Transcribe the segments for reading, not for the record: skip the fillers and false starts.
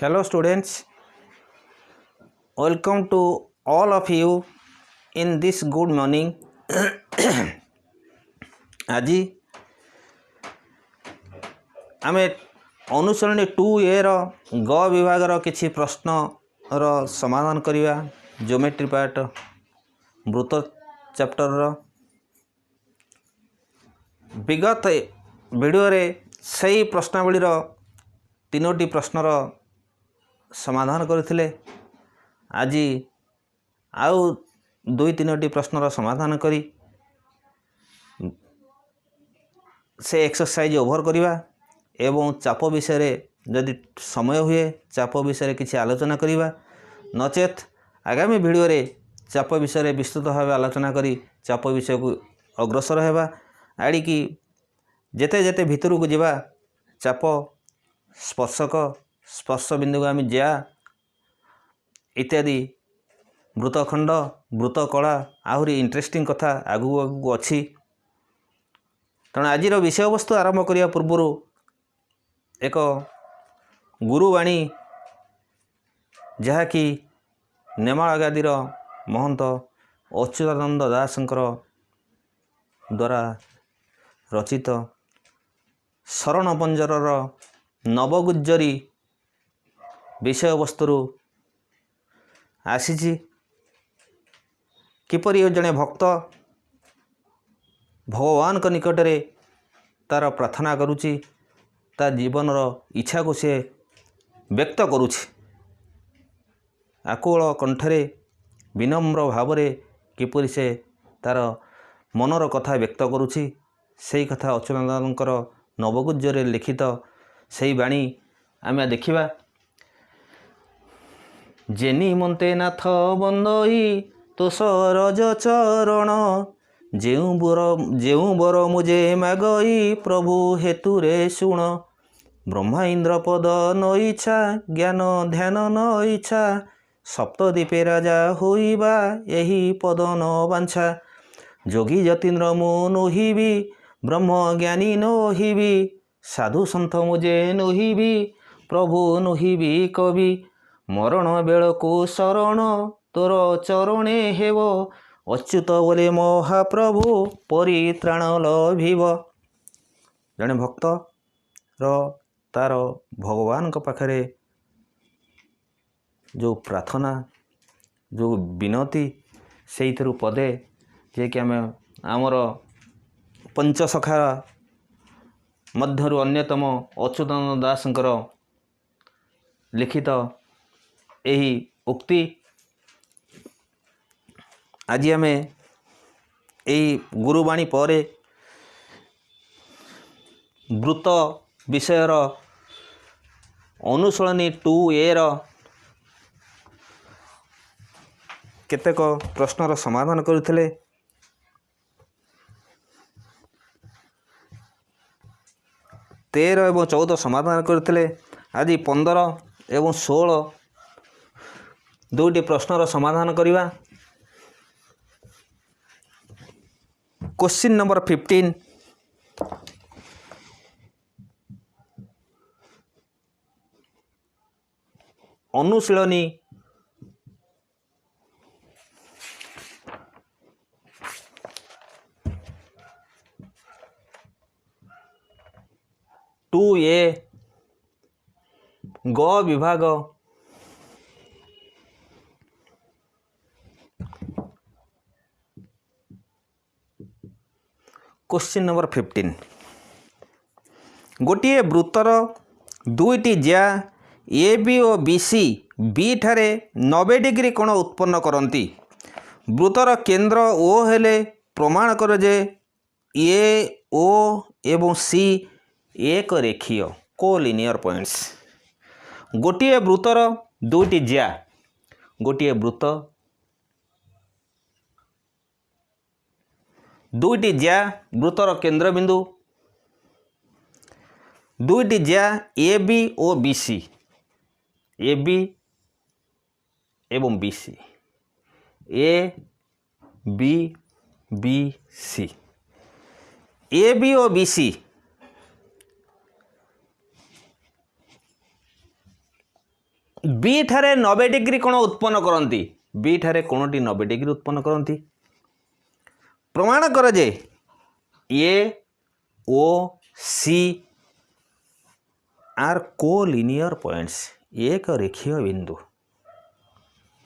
Hello students, welcome to all of you in this good morning. आज आम अनुसरणी 2A ग विभाग किसी प्रश्न समाधान करवा ज्योमेट्री पार्ट वृत्त चैप्टर विगत वीडियो रे सही प्रश्नावली तीनोटी प्रश्नर समाधान करथिले। आज आउ दुई तीनोटी प्रश्नर समाधान करी से एक्सरसाइज ओभर करवा एवं चाप विषय जदि समय हुए चाप विषय किसी आलोचना करवा नचेत आगामी वीडियो रे चाप विषय विस्तृत भाव आलोचना करी चाप विषय को अग्रसर होगा आड़िकी जेते जेते भितर को जीवा चाप स्पर्श बिंदु को आम जा इत्यादि वृतखंड वृत कला आहरी इंटरेस्टिंग कथा आगू आगू अच्छी तेणु आज विषय वस्तु आरंभ करने पूर्व एक गुरुवाणी जहाँकि नेमाल गादीर महंत अच्युतानंद दासंकर द्वारा रचित शरण पंजर नवगुज्जरी विषय वस्तु आसी किपरि जड़े भक्त भगवान को निकट रे तार प्रार्थना करुच्ची ता जीवन इच्छा को से व्यक्त करुच्ची आकुल कंठरे विनम्र भाव किपरि से तार मनर कथा व्यक्त करुच्ची से कथा अच्युतानंदकर नवगुज्जरे लिखित से बाणी आम देखा जेनी मते नाथ बंदई तो सरज चरण जेऊ बर मुझे मागई प्रभु हेतु रे शुण ब्रह्मा इंद्र पद न इच्छा ज्ञान ध्यान न इच्छा सप्तद्वीपे राजा होइबा यही पद न बांछा जोगी जतीन्द्र मु नोहिबी ब्रह्म ज्ञानी नोहिबी साधु सन्थ मुझे नोहिबी प्रभु नोहिबी कवि मरण बेल को शरण तोर चरणे हेव अच्युत बोले महाप्रभु परित्राण लभिब। जड़े भक्त तार भगवान को पाखरे जो प्रार्थना जो विनती से पदे जे कि आम आमर पंचसखा मध्यरु अन्यतम अच्युतानंद दासंकर लिखित यही उक्ति आज आम यही गुरुवाणी पर वृत्त विषयर अनुसरणी 2A केतेक प्रश्नर समाधान करुथिले। 13 एवं 14 समाधान करते। आज 15 एवं 16 दुईटी प्रश्नर समाधान करवा। क्वेश्चन नंबर 15 अनुशीलनी 2A ग विभाग क्वेश्चन नंबर 15 गोटे वृत्तर दुईटी ज्या ए बी और बी सी बी ठारे 90 डिग्री कोण उत्पन्न करती वृत्तर केंद्र ओ हेले प्रमाण कर जे ए ओ एवं सी एक रेखीय कोलिनियर पॉइंट्स। गोटे वृत्तर दुईटी ज्या गोटे वृत्त दुईटी ज्या वृत्तर केंद्र बिंदु दुईटी ज्या ए बी और बी सी ए बी एवं B C A B B C A B और बी सी बी ठारे 90 डिग्री कोण उत्पन्न करती बी ठारे कोणटी 90 डिग्री उत्पन्न करती प्रमाण कर जे ए O C are collinear points एक रेखीय बिंदु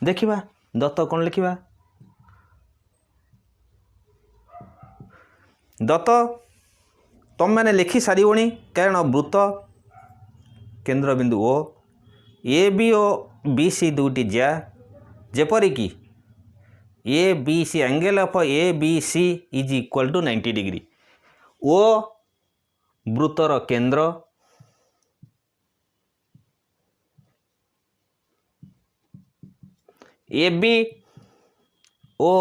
देखिबा दत्त कौन लिखिबा दत्त तुम मैंने लिखि सारिबणी कारण वृत्त केंद्र बिंदु ओ A B O B C दुटी ज्या जेपरिकी A B C angle of A B C is equal to 90 degree O वृत्तर केंद्र A B O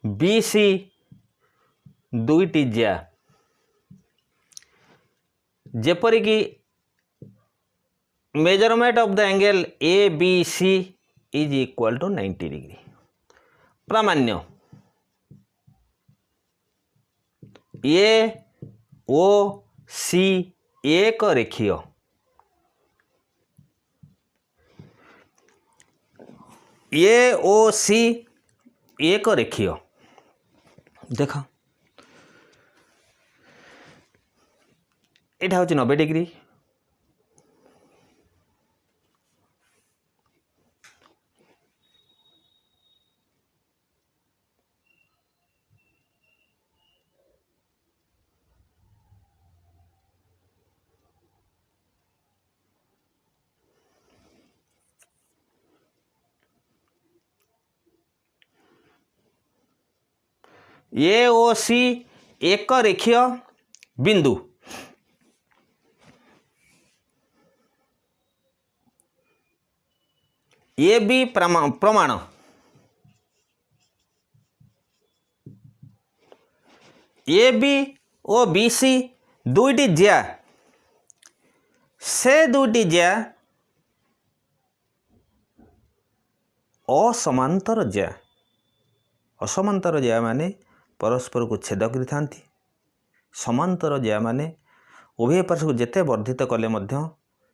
B C दुईटी ज्या जेपरिकी measurement of the angle A B C is equal to 90 degree प्रामाण्य A O C एक रेखीय ए O C एक रेखीय देख एटा हूँ 90 डिग्री ए ओ सी एक रेखीय बिंदु ए बी प्रमाण ए बी ओ बी सी दुईटी ज्या से दुईटी ज्या असमांतर ज्या असमांतर ज्या माने परस्पर को छेद करि थांती समांतर ज्या माने उभय पार्श्व को जेते वर्धित कले मध्य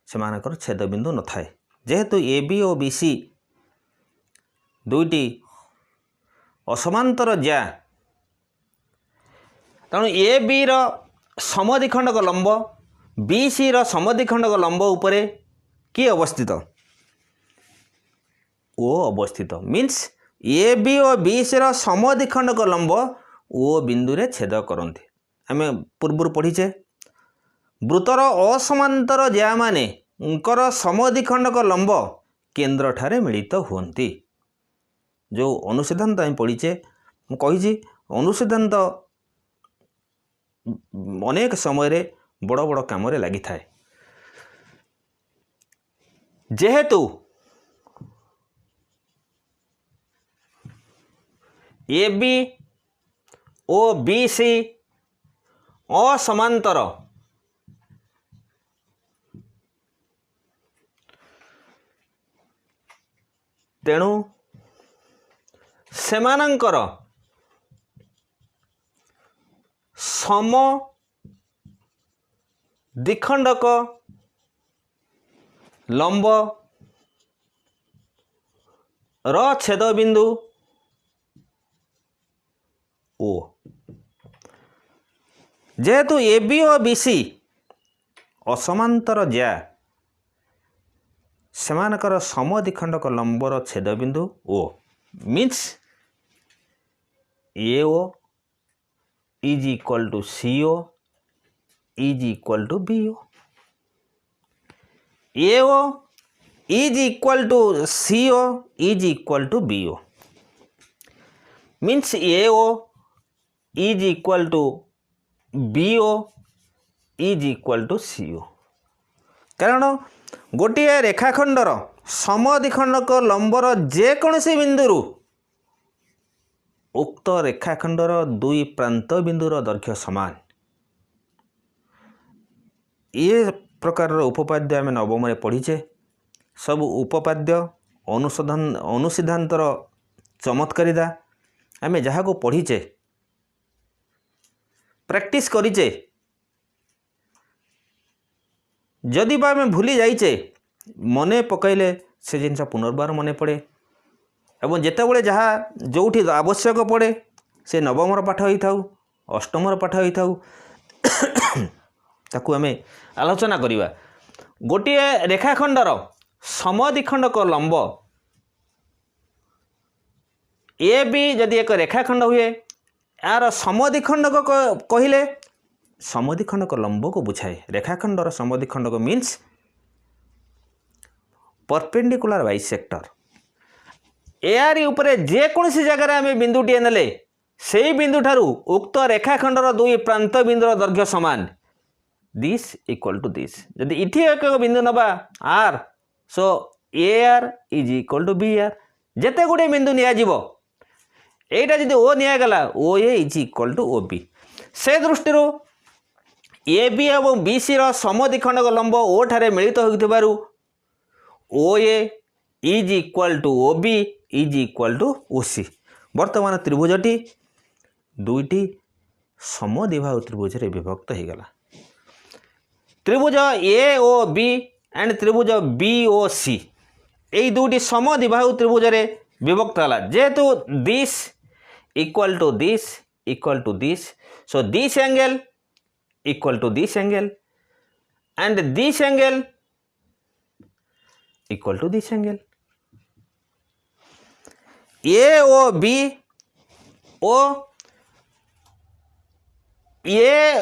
सेमानकर छेद बिंदु न थाए जेहेतु ए बी ओ बी सी दुईटी असमांतर ज्या तेणु ए बी रो समद्विखंडक लंब बी सी रो समद्विखंडक लंब उपरे कि अवस्थित ओ अवस्थित means A B O B C रो समद्विखंडक लंब ओ बिंदु रे छेद करते आम पूर्व पढ़ीचे वृत्तर असमांतर ज्या माने उनकर समद्विखंडक लंब केंद्र ठारे मिलित हुंती जो अनुसिद्धांत आम पढ़ीचे मुझे अनुसिद्धांत अनेक समय रे बड़ बड़ काम लगी थाए जेहेतु ए बी ओ बी सी असमांतर तेणु सेमानंकर सम द्विखंडक लंब र छेद बिंदु ओ जेहेतु ए बी और बी सी असमांतर ज्या सेमानकर समद्विखंडक लंबर छेद बिंदु O means A O is equal to C O is equal to B O A O is equal to C O is equal to B O means A O is equal to B O is equal to C O कारण गोटे रेखाखंडर समद्विखंडक lumbar जेकोसी बिंदु उक्त रेखाखंडर दुई प्रांत बिंदुर दैर्घ्य समान ये प्रकार उपपाद्य आम नवम में पढ़ीचे सब उपपाद्य अनुसिद्धांतर चमत्कारिता आम जहाँ को पढ़ीचे प्रैक्टिस करीचे जदि बा आम भूली जाइचे मने पकईले से जिनस पुनर्बार मन पड़े एवं जितेबले जहाँ जो आवश्यक पड़े से नवमर पाठ होई थाउ अष्टमर पाठ होई थाउ ताकू आम आलोचना करिबा। गोटे रेखाखंडर समद्विखंडक लंब ए बी जदि एक रेखाखंड हुए यार समद्विखंडक कहले समद्विखंडक लंब को बुझाए। रेखाखंडर समद्विखंडक मीन्स परपेंडिकुलर बाइसेक्टर। एआर उपरे जेकोसी जगह आम बिंदुटे नेले से बिंदु ठारू उक्त रेखाखंडर दुई प्रांत बिंदुर दैर्घ्य समान दिस इक्वल टू दिस। जदि इठी एक बिंदु नबा R so A R is equal to B R. जेते गुडे बिंदु निया जीवो एटा जदि ओ निया गला O A is equal to O B. से दृष्टि ए बी एवं बी सी रो समद्विखंडक लंब ओ ठारे मिलित होइथिबारु O A is equal to O B is equal to O C. वर्तमान त्रिभुजटी दुईटी समद्विबाहु त्रिभुज रे विभक्त हो गला। त्रिभुज ए ओ बी एंड त्रिभुज बी ओ सी यही दुईटी समद्विबाहु त्रिभुज रे विभक्त है। जेहेतु this equal to this so this angle equal to this angle and this angle equal to this angle. A O B O A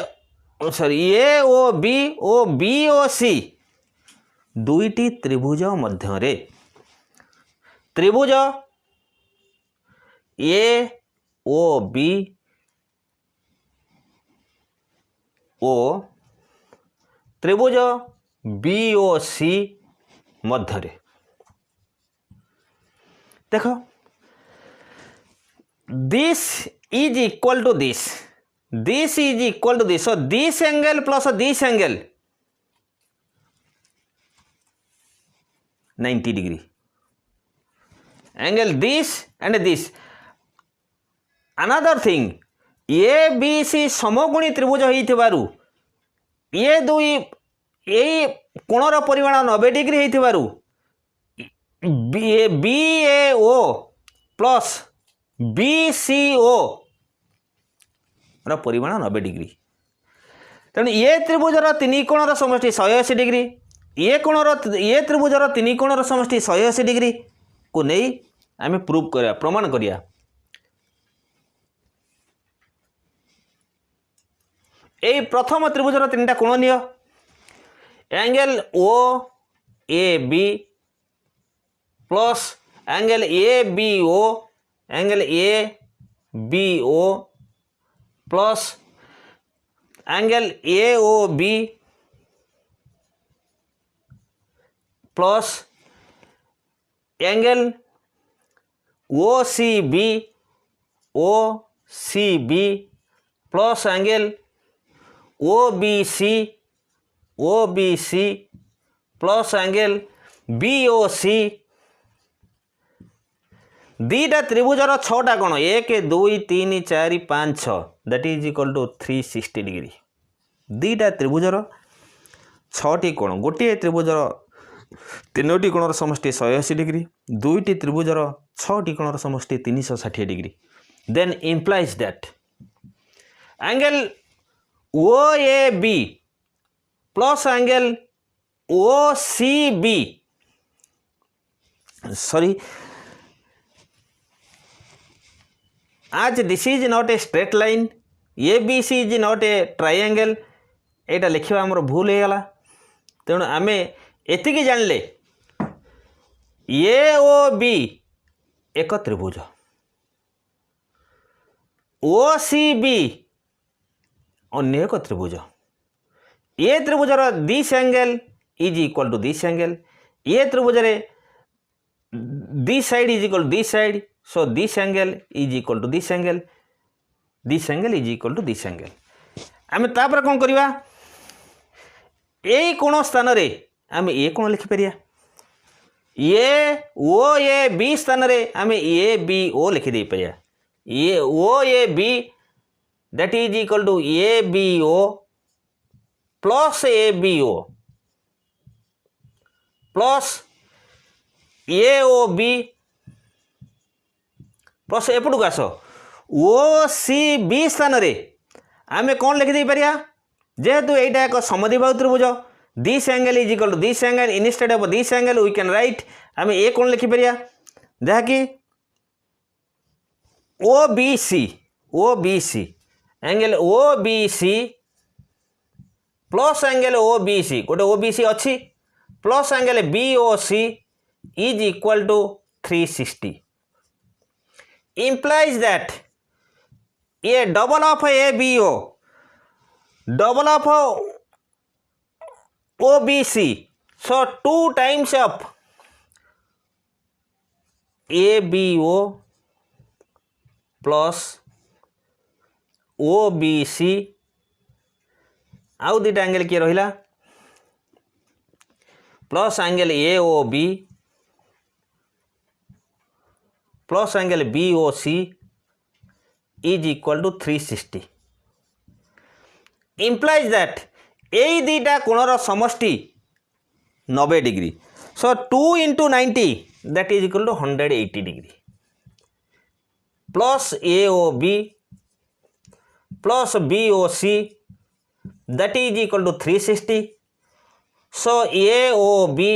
O B O C दुईटी त्रिभुज मध्य त्रिभुज ए ओ बी ओ त्रिभुज बी ओ सी मध्य देख this is equal to this is equal to this. So this angle plus this angle 90 degree angle this and this. Another thing A B C समगुणी त्रिभुज होइथिबारु ये दुई यही कोणर परिमाण 90 डिग्री होइथिबारु B A O plus B C O परिमाण 90 डिग्री। तेणु ये त्रिभुजर तीन कोणर समष्टि 180 डिग्री ये त्रिभुजर तीन कोणर समष्टि 180 डिग्री को नहीं आम प्रूव करिया प्रमाण करिया। यही प्रथम त्रिभुजर तीन कोण नियो angle O A B plus angle A B O angle A B O plus angle A O B plus angle O C B plus angle O B C plus angle B O C. दीटा त्रिभुजर 6टा कोण 1 2 3 4 5 6 that is equal to 360 degree. दीटा त्रिभुजर 6टी कोण गोटे त्रिभुजर 3टी कोणर समष्टि 180 डिग्री दुईटी त्रिभुजर 6टी कोणर समष्टि 360 degree. Then implies that angle O A B plus angle O C B sorry as this is not a straight line A B C is not a triangle एटा लिखा आमर भूल हो गला। तेणु आम एतिकी जानले ए ओ बी एक त्रिभुज ओ सी बी अन्य एक त्रिभुज ए त्रिभुजर this angle is equal to this angle ए त्रिभुज this side is equal to this side so this angle is equal to this angle is equal to this angle. आम तापर कौन करवा यही कोण स्थान रे आम ए कोण लिखिपर ए ओ ए बी स्थान रे आम ए बी ओ लिखिदे पार A O A B that is equal to A B O plus A B O plus A O B plus एपटू आस ओ सी बी स्थान रे आम कौन लिखिदे पारिया जेहेतु यहाँ एक समद्विबाहु त्रिभुज this angle is equal to this angle instead of this angle we can write um ए कौन लिखिपर जहाँकि O B C angle O B C plus angle O B C गोटे ओ बी सी अच्छी plus angle B O C is equal to 360 implies that a double of ABO double of OBC so 2 times of ABO plus OBC आउ दुटा angle किए रहिला plus angle AOB plus angle BOC is equal to 360 implies that यही दुटा कोणर समष्टि 90 degree so 2 into 90 that is equal to 180 degree plus AOB plus BOC that is equal to 360 so AOB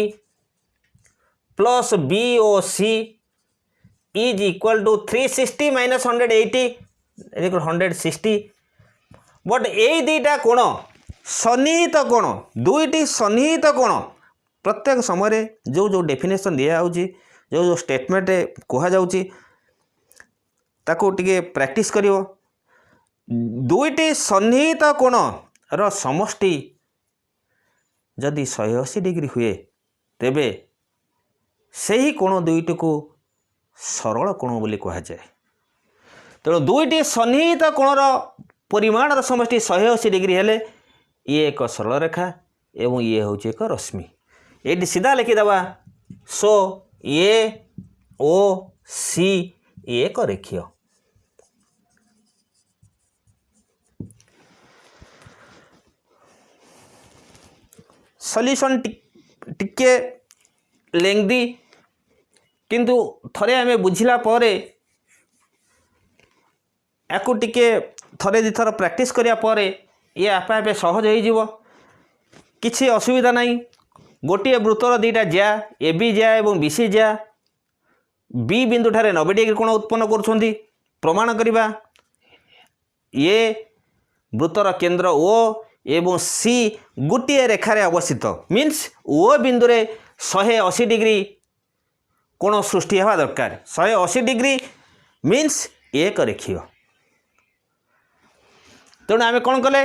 plus BOC is equal to 360 minus 180 is equal to 160 but यही दुटा कोण सन्निहित कोण दुईटी सन्निहित कोण प्रत्येक समय जो जो डेफिनेशन दिया जो जो स्टेटमेंट कहुच्छी ताको टिके प्रैक्टिस करिवो दुईटी सन्निहित कोण रो समष्टि जदि 180 डिग्री हुए तेबे सही कोण दुईटी को सरल कोण बोली कहा जाए तेणु दुईटी सन्निहित कोणर परिमाण समष्टि 180 डिग्री हेले ये एक सरल रेखा एवं ये हूँ एक रश्मि ये सीधा लिखिदेवा सो ए ओ सी एक रेखीय सॉल्यूशन टिके लेंदी किंतु थरे आमे बुझिला परे याकू टिके थरे दी थर प्रैक्टिस करिया परे ये आपे आपे सहज हो जीवो किछि असुविधा नहीं गोटे वृत्तर दुईटा ज्या ए बी ज्या एवं बी सी ज्या बी बिंदु ठारे 90 डिग्री कोण उत्पन्न करुछंती प्रमाण करिबा ये वृत्तर केंद्र ओ एवं सी गोटे रेखारे अवस्थित मीन्स ओ बिंदु रे 180 डिग्री कोण सृष्टि हेबा दरकार 180 डिग्री मीन्स एक रेखीय तेणु आम कौन कले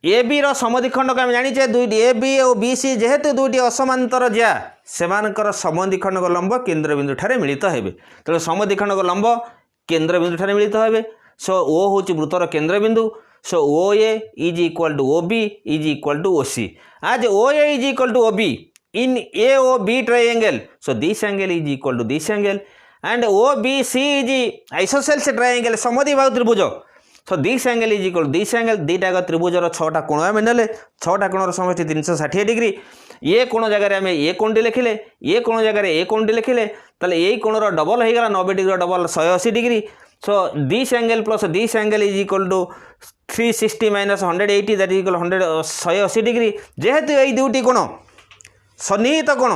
ए बी समद्विखंड को आम जाचे दुईटी ए बी और बी सी जेहेतु दुईटी असमांतर ज्या सेमानकर समद्विखंड लंब केंद्र बिंदु ठारे मिलित हेबे तेणु समद्विखंड लंब केंद्र बिंदु ठारे मिलित हेबे सो ओ हूँ वृत्तर केंद्र बिंदु so O A is equal to O B is equal to O C as O A is equal to O B in AOB triangle so this angle is equal to this angle and OBC is isosceles triangle समद्विबाहु त्रिभुज so this angle is equal to this angle दीटा त्रिभुजर 6टा कोण आम नेले 6टा कोणर समष्टि 360 degree ये कोण जगह आम ए कोणटी लिखिले ये कोण जगह ए कोणटी लिखिले ताले ए कोणर डबल हो गला 90 degree double 180 degree so this angle plus this angle is equal to 360 minus 180 that is equal to 180 degree जेहेतु यही दुईटी कोण सन्निहित कोण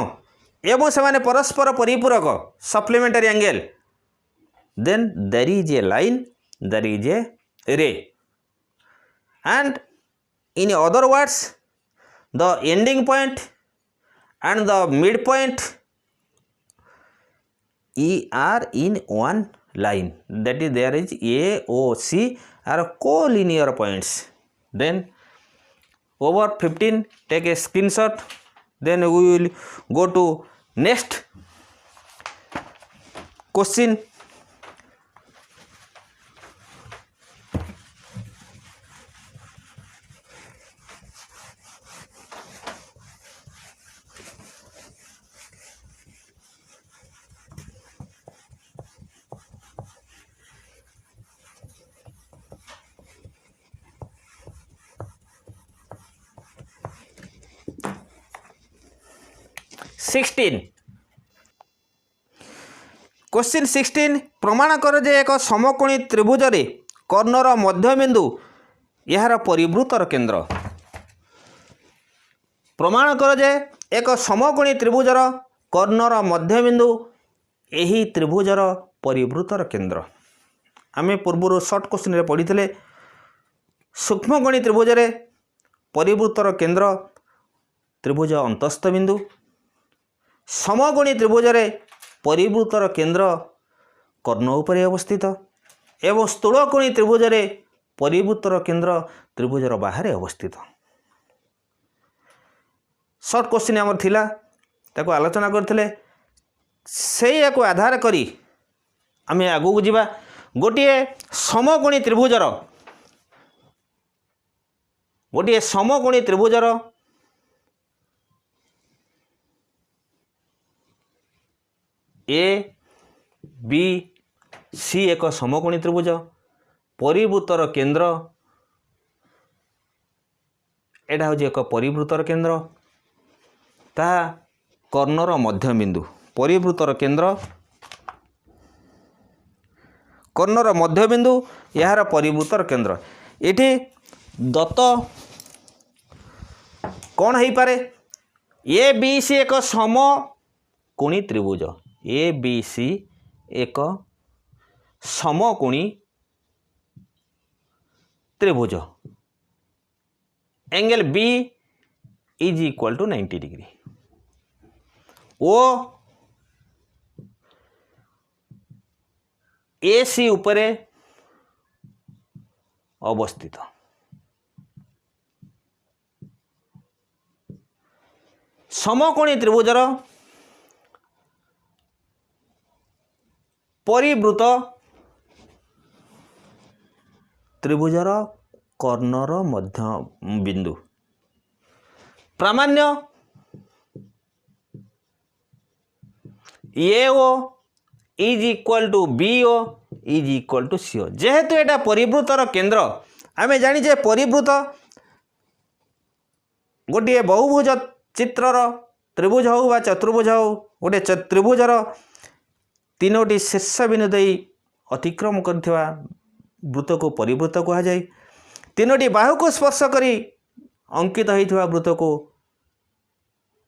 एवं से परस्पर परिपूरक supplementary angle then there is a line there is a ray and in other words the ending point and the mid point are in one line that is there is A O C are co-linear points then over 15 take a screenshot then we will go to next question. Question 16 प्रमाण कर जे एक समकोणी त्रिभुज रे कर्णर मध्यबिंदु यार परिवृतर केंद्र। प्रमाण कर जे एक समकोणी त्रिभुजर कर्णर मध्यबिंदु यही त्रिभुजर परिवृतर केंद्र। आमे पूर्व शॉर्ट क्वेश्चन रे पढ़ी थे सूक्ष्मकोणी त्रिभुज रे परिवृतर केंद्र त्रिभुज अंतस्थ बिंदु, समकोणी त्रिभुज रे परिवृतर केंद्र कर्ण उपरे अवस्थित एवं स्थूलकोणी त्रिभुज रे परिवृतर केंद्र त्रिभुजर बाहर अवस्थित। शॉर्ट क्वेश्चन आमर थिला ताको आलोचना करथिले से को आधार करी आमे आगु को जिबा। गोटिए समकोणी त्रिभुजर ए बी सी एक समकोणी त्रिभुज परिवृतर केंद्र एटा हूँ एक परिवृतर केंद्र ता कर्णर मध्यबिंदु परिवृतर केंद्र कर्णर मध्यबिंदु यार परिवृतर केंद्र। एठी दत्त कौन हो पारे ए बी सी एक समकोणी त्रिभुज ए बी सी एक समकोणी त्रिभुज angle B is equal to 90 degree O A C उपरे अवस्थित। समकोणी त्रिभुजर परिवृत त्रिभुजर कर्णर मध्य बिंदु प्रामाण्य A O is equal to B O is equal to C O. जेहेतु एटा परिवृतर केंद्र आमे जानिजे परिवृत गोटे बहुभुज चित्रर त्रिभुज हो बा चतुर्भुज हो गोटे त्रिभुजर तीनोटी शीर्ष बिंदु देई अतिक्रम करथिबा वृत्त को परिवृत कहा जाए। तीनोटी बाहु को स्पर्श करी अंकित होइथिबा वृत्त को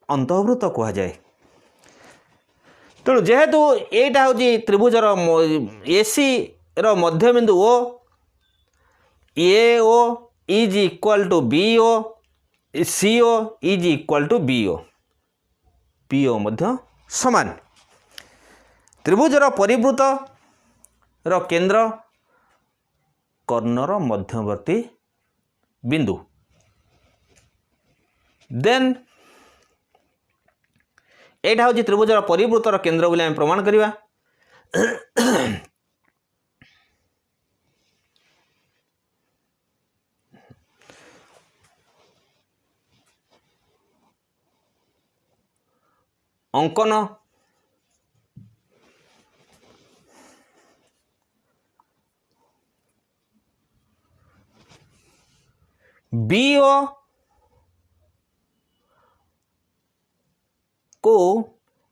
अंतःवृत्त कहा जाए। तेणु जेहेतु एटा हूँ त्रिभुजर एसी रो मध्यबिंदु O A O is equal to B O C O is equal to B O P O मध्य समान। त्रिभुजर परिवृत रो केंद्र कर्णर मध्यवर्ती बिंदु। देन एटा हूँ त्रिभुजर परिवृतर केंद्र बोली आम प्रमाण करिबा। अंकन बीओ को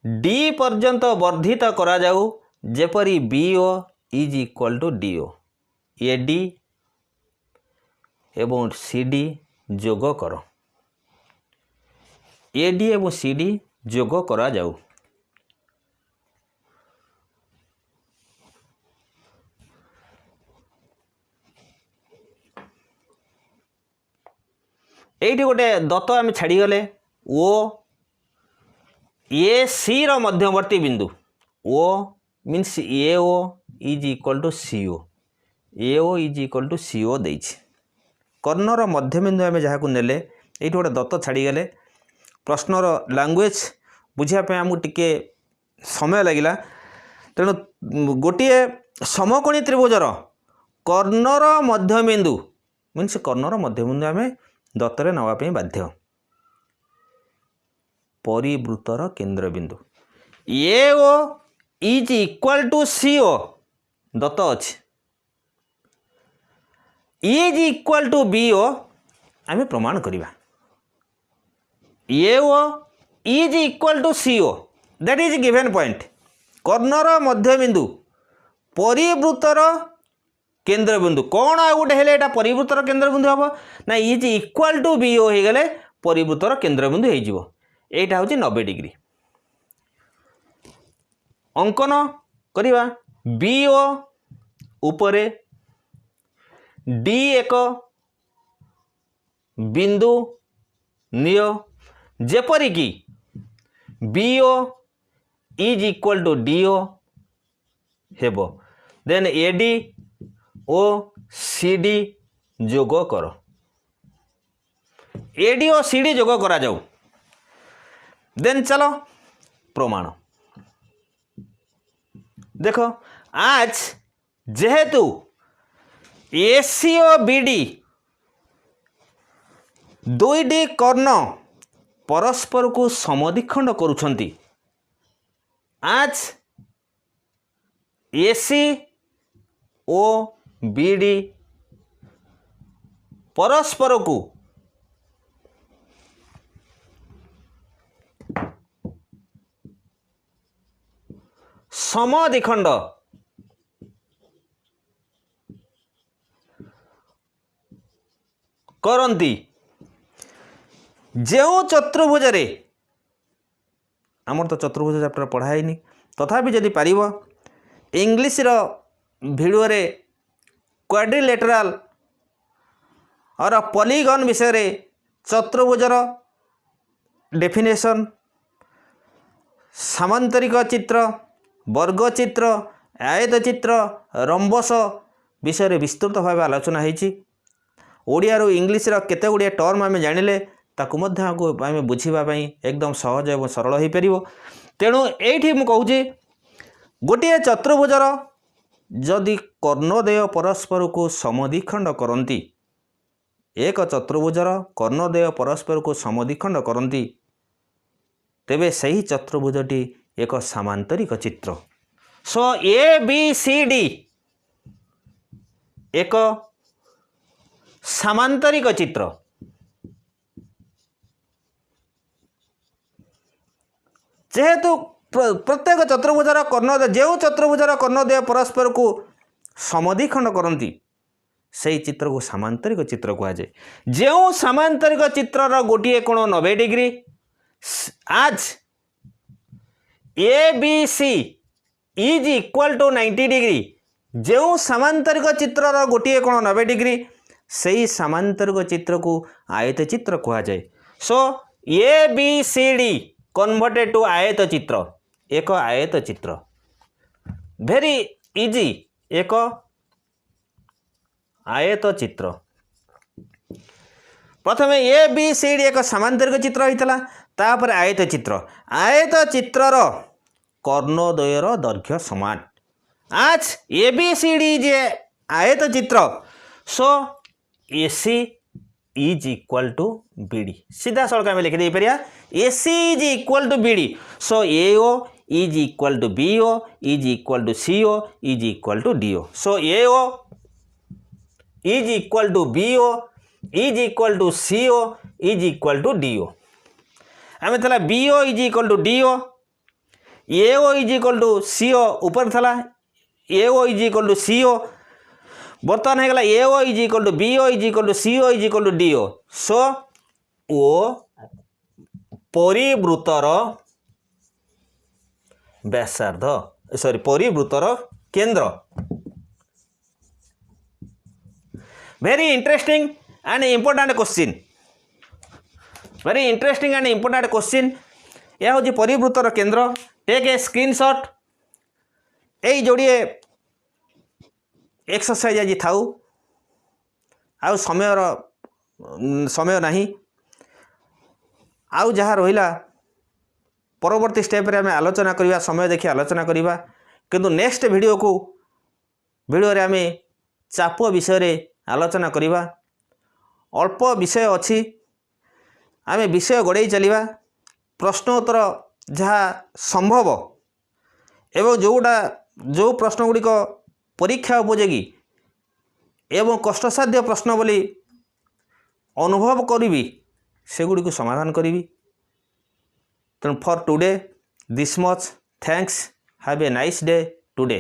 डी पर्यंत वर्धित करा जाऊ जेपरी BO is equal to DO A D एवं सी डी जोग कर ए डी एवं सी डी जोग करा जाऊ। एठी गोटे दत्त आम छाड़ीगले ओ ए सी रो मध्यवर्ती बिंदु O means A O is equal to C O A O is equal to C O देछि। कर्णर मध्यबिंदु आम जहाँ को नेले ये गोटे दत्त छाड़ीगले प्रश्नर लैंग्वेज बुझापी आमको टिके समय लगिला। तेणु गोटे समकोणी त्रिभुजर कर्णर मध्यबिंदु मीन्स कर्णर मध्यबिंदु आम दत्तरे नवापी बाध्य। परिवृतर केंद्र बिंदु A O is equal to C O दत्त अच्छे is equal to B O आम प्रमाण करिबा। A O is equal to C O that is given point कर्णर मध्यबिंदु परिवृत्तर केन्द्रबिंदु कौन आ गोटे हेले एटा परिवृत्तर केन्द्रबिंदु हम ना इज इक्वाल टू बीओ हो गले परिवृत्तर केन्द्रबिंदु हो एटा हूँ 90 डिग्री। अंकन करिवा बीओ उपरे डी एक बिंदु नियो जेपरिकी BO is equal to DO हेबो देन एडी ओ सीडी जोग कर एडी ओ सीडी जोग करा जाऊ देन चलो प्रमाण देखो आज जेहेतु एसी ओ बीडी दुईटी कर्ण परस्पर को समद्विखंड करुछंती आज एसी ओ बीडी परस्पर को समद्विखंड करंती जो चतुर्भुज रे आमर तो चतुर्भुज चैप्टर पढ़ाई तथापि जदि पारिबो इंग्लिश रो वीडियो रे क्वाड्रिलेटराल और पॉलीगन विषय रे चतुर्भुजर डेफिनेशन सामांतरिक चित्र वर्ग चित्र आयत चित्र रंबस विषय रे विस्तृत भाव आलोचना होईची ओडिया रो इंग्लिश रो केते गुड़िया टर्म आम जानिले ताकू मध्य आम बुझीबा एकदम सहज एवं सरल हो पार तेणु ये मुझे कहूँ गोटे चतुर्भुजर जदि कर्णदेय परस्पर को समद्विखंड करती एक चतुर्भुजर कर्णदेय परस्पर को समद्विखंड करती तेबे सही चतुर्भुजटी एक सामांतरिक चित्र सो ए बी सी डी एक सामांतरिक चित्र जेहेतु प्रत्येक चतुर्भुजर कर्ण जो चतुर्भुजर कर्णदेय परस्पर को समद्विखंड करती से चित्र को सामांतरिक चित्र कहुए जो सामांतरिक चित्रर गोटे कोण 90 डिग्री आज A B C is equal to 90 degree जो सामांतरिक चित्रर गोटे कोण 90 डिग्री से ही सामांतरिक चित्र को आयत चित्र कहुए so A B C D converted to आयत चित्र एक आयत चित्र वेरी इजी एक आयत चित्र प्रथम ए बी सी डी एक सामांतरिक चित्र होता तापर आयत चित्रर कर्णद्वयर दैर्घ्य समान आज ए बी सी डी जे आयत चित्र so AC is equal to BD सीधा सड़क आम लिखी पार AC is equal to BD so AO is equal to BO is equal to CO is equal to DO so AO is equal to BO is equal to CO is equal to DO आम था BO is equal to DO AO is equal to CO ऊपर था AO is equal to CO बर्तमान हो गला एओ is equal to BO is equal to CO is equal to DO so O परिवृत्तर व्यासार्ध sorry परिवृत्तर केंद्र very interesting and important question very interesting and important question यह हूँ परिवृत्तर केंद्र टेक ए स्क्रीनशॉट यही जोड़िए एक्सरसाइज आज थाऊ आउ समय नहीं आउ जहाँ रहिला परवर्ती स्टेप रे आमे आलोचना करिबा समय देखि आलोचना करिबा किंतु नेक्स्ट वीडियो रे आमे चाप विषय रे आलोचना करिबा अल्प विषय अछि आमे विषय गड़े चलिबा प्रश्नोत्तर जहाँ संभव एवं जो प्रश्न गुड़िक परीक्षा उपयोगी एवं कष्टसाध्य प्रश्न बोली अनुभव करी सेगुड़ी समाधान करी तेणु for today this much thanks have a nice day today.